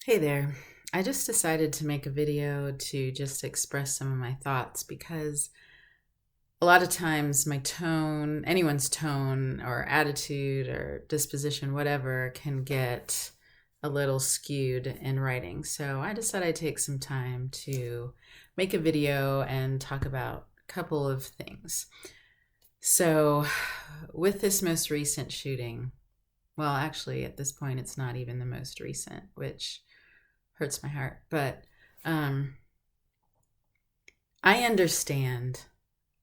Hey there. I just decided to make a video to just express some of my thoughts because a lot of times my tone, anyone's tone or attitude or disposition, whatever, can get a little skewed in writing. So I decided I'd take some time to make a video and talk about a couple of things. So, with this most recent shooting, well, actually, at this point, it's not even the most recent, which hurts my heart. But um, I understand.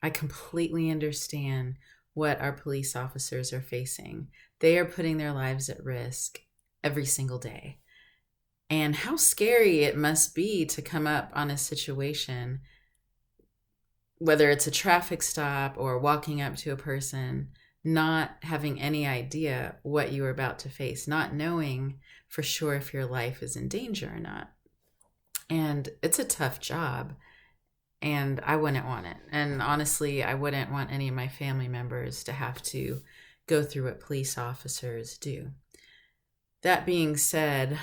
I completely understand what our police officers are facing. They are putting their lives at risk every single day. And how scary it must be to come up on a situation, whether it's a traffic stop or walking up to a person, not having any idea what you are about to face, not knowing for sure if your life is in danger or not. And it's a tough job, and I wouldn't want it. And honestly, I wouldn't want any of my family members to have to go through what police officers do. That being said,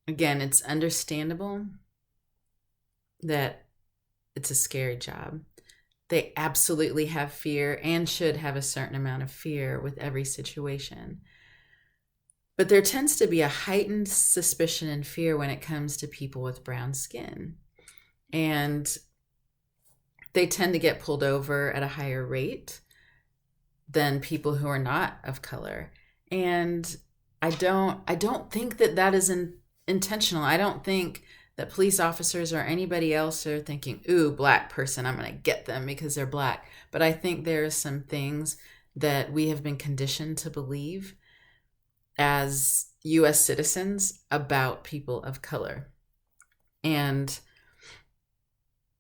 again, it's understandable that it's a scary job. They absolutely have fear and should have a certain amount of fear with every situation. But there tends to be a heightened suspicion and fear when it comes to people with brown skin. And they tend to get pulled over at a higher rate than people who are not of color. And I don't think that is intentional. I don't think that police officers or anybody else are thinking, ooh, black person, I'm going to get them because they're black. But I think there are some things that we have been conditioned to believe as US citizens about people of color. And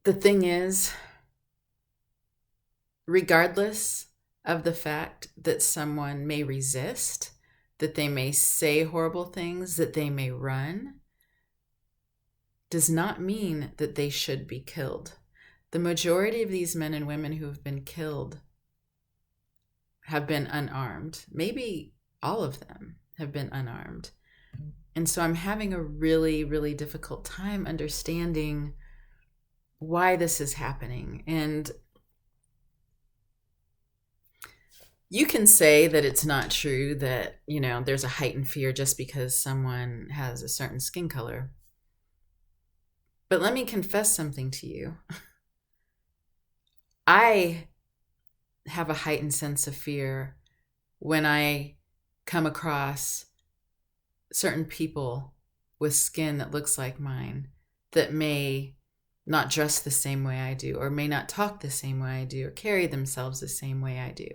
the thing is, regardless of the fact that someone may resist, that they may say horrible things, that they may run, does not mean that they should be killed. The majority of these men and women who have been killed have been unarmed. Maybe all of them have been unarmed. And so I'm having a really, really difficult time understanding why this is happening. And you can say that it's not true that, there's a heightened fear just because someone has a certain skin color. But let me confess something to you. I have a heightened sense of fear when I come across certain people with skin that looks like mine that may not dress the same way I do, or may not talk the same way I do, or carry themselves the same way I do.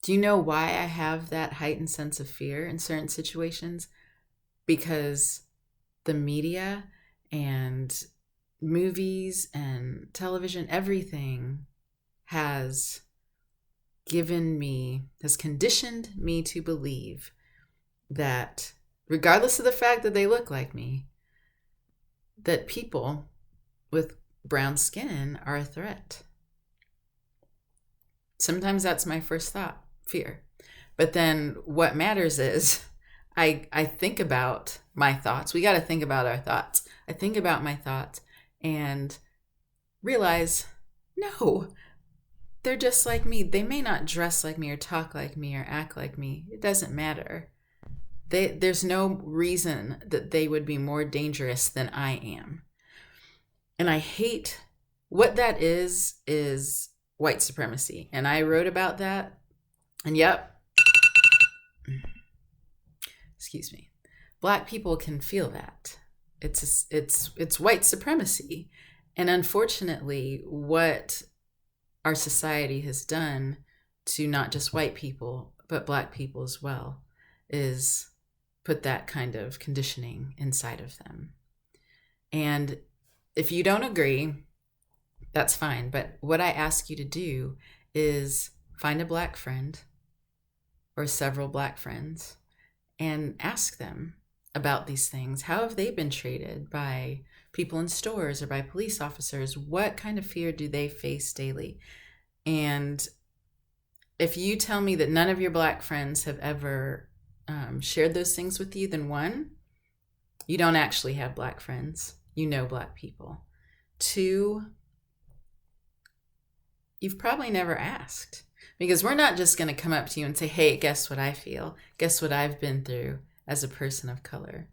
Do you know why I have that heightened sense of fear in certain situations? Because the media and movies and television, everything has conditioned me to believe that regardless of the fact that they look like me, that people with brown skin are a threat. Sometimes that's my first thought, fear. But then what matters is I think about my thoughts. We got to think about our thoughts. I think about my thoughts and realize, no, they're just like me. They may not dress like me or talk like me or act like me. It doesn't matter. There's no reason that they would be more dangerous than I am. And I hate what that is white supremacy. And I wrote about that. And yep, excuse me, Black people can feel that. It's white supremacy. And unfortunately, what our society has done to not just white people, but Black people as well, is put that kind of conditioning inside of them. And if you don't agree, that's fine. But what I ask you to do is find a Black friend or several Black friends and ask them about these things. How have they been treated by people in stores or by police officers? What kind of fear do they face daily? And if you tell me that none of your Black friends have ever shared those things with you, then one, you don't actually have Black friends. You know Black people. Two, you've probably never asked, because we're not just going to come up to you and say, hey, guess what I feel? Guess what I've been through as a person of color?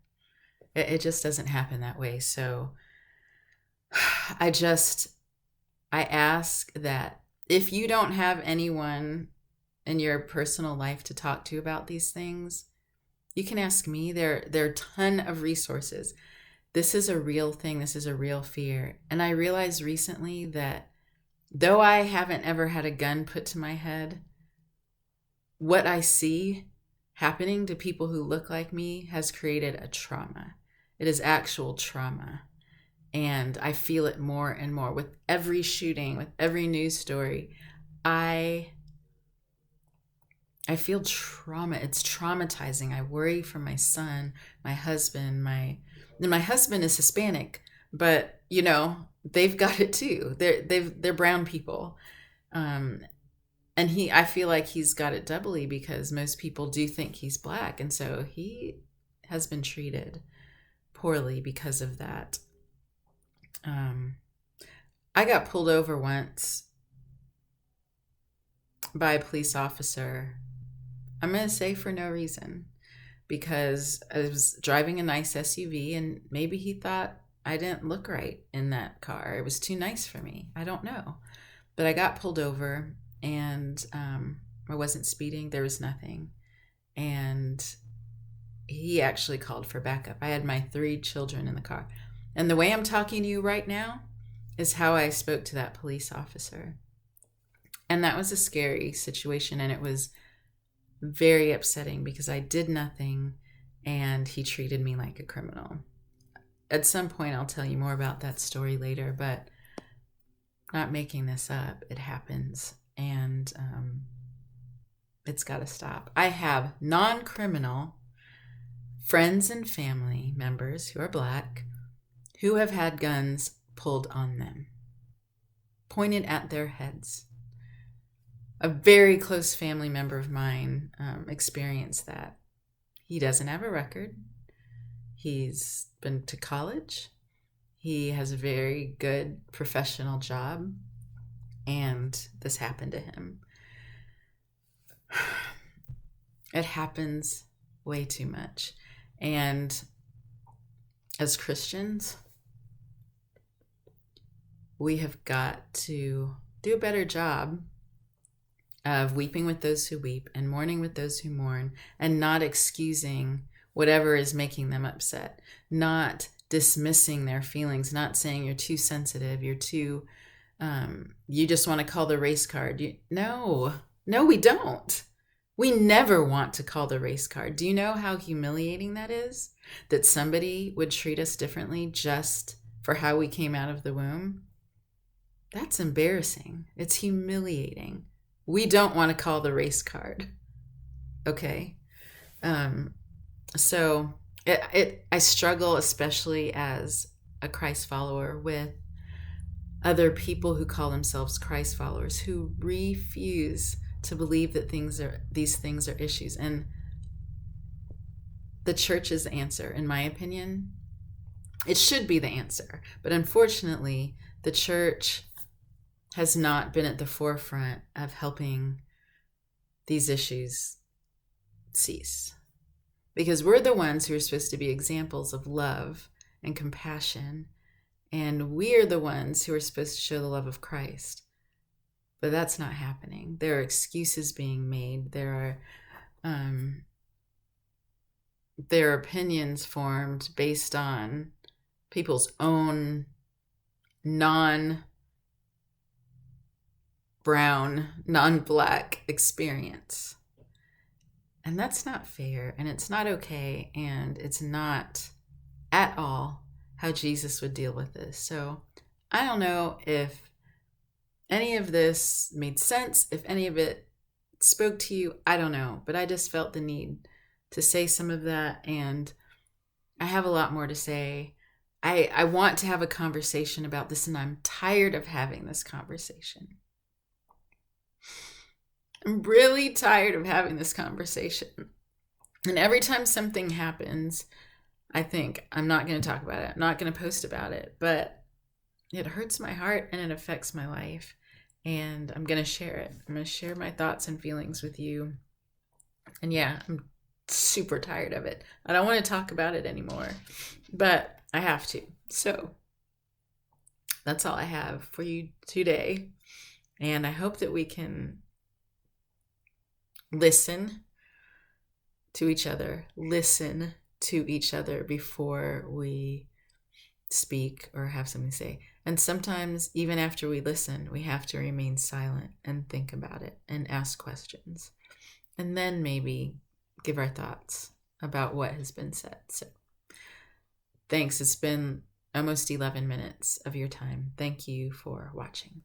It just doesn't happen that way. So I ask that if you don't have anyone in your personal life to talk to about these things, you can ask me. There are a ton of resources. This is a real thing. This is a real fear. And I realized recently that though I haven't ever had a gun put to my head, what I see happening to people who look like me has created a trauma. It is actual trauma. And I feel it more and more with every shooting, with every news story. I feel trauma. It's traumatizing. I worry for my son, my husband. My husband is Hispanic, but you know, they've got it too. They're brown people. And I feel like he's got it doubly because most people do think he's Black. And so he has been treated poorly because of that. I got pulled over once by a police officer. I'm going to say for no reason, because I was driving a nice SUV and maybe he thought I didn't look right in that car. It was too nice for me. I don't know. But I got pulled over and I wasn't speeding. There was nothing. And he actually called for backup. I had my 3 children in the car. And the way I'm talking to you right now is how I spoke to that police officer. And that was a scary situation. And it was very upsetting because I did nothing and he treated me like a criminal. At some point, I'll tell you more about that story later, but not making this up. It happens. And it's got to stop. I have non-criminal friends and family members who are Black who have had guns pulled on them, pointed at their heads. A very close family member of mine experienced that. He doesn't have a record. He's been to college. He has a very good professional job. And this happened to him. It happens way too much. And as Christians, we have got to do a better job of weeping with those who weep and mourning with those who mourn, and not excusing whatever is making them upset, not dismissing their feelings, not saying you're too sensitive, you're too, you just want to call the race card. No, we don't. We never want to call the race card. Do you know how humiliating that is? That somebody would treat us differently just for how we came out of the womb? That's embarrassing. It's humiliating. We don't want to call the race card. Okay? So I struggle, especially as a Christ follower, with other people who call themselves Christ followers who refuse to believe that these things are issues. And the church is the answer, in my opinion. It should be the answer. But unfortunately, the church has not been at the forefront of helping these issues cease. Because we're the ones who are supposed to be examples of love and compassion. And we are the ones who are supposed to show the love of Christ. But that's not happening. There are excuses being made. There are opinions formed based on people's own non-brown, non-Black experience. And that's not fair, and it's not okay, and it's not at all how Jesus would deal with this. So I don't know if any of this made sense, if any of it spoke to you, I don't know. But I just felt the need to say some of that, and I have a lot more to say. I want to have a conversation about this, and I'm tired of having this conversation. I'm really tired of having this conversation. And every time something happens, I think, I'm not going to talk about it. I'm not going to post about it, but it hurts my heart and it affects my life. And I'm going to share it. I'm going to share my thoughts and feelings with you. And yeah, I'm super tired of it. I don't want to talk about it anymore, but I have to. So that's all I have for you today. And I hope that we can listen to each other, before we speak or have something to say. And sometimes, even after we listen, we have to remain silent and think about it and ask questions. And then maybe give our thoughts about what has been said. So thanks. It's been almost 11 minutes of your time. Thank you for watching.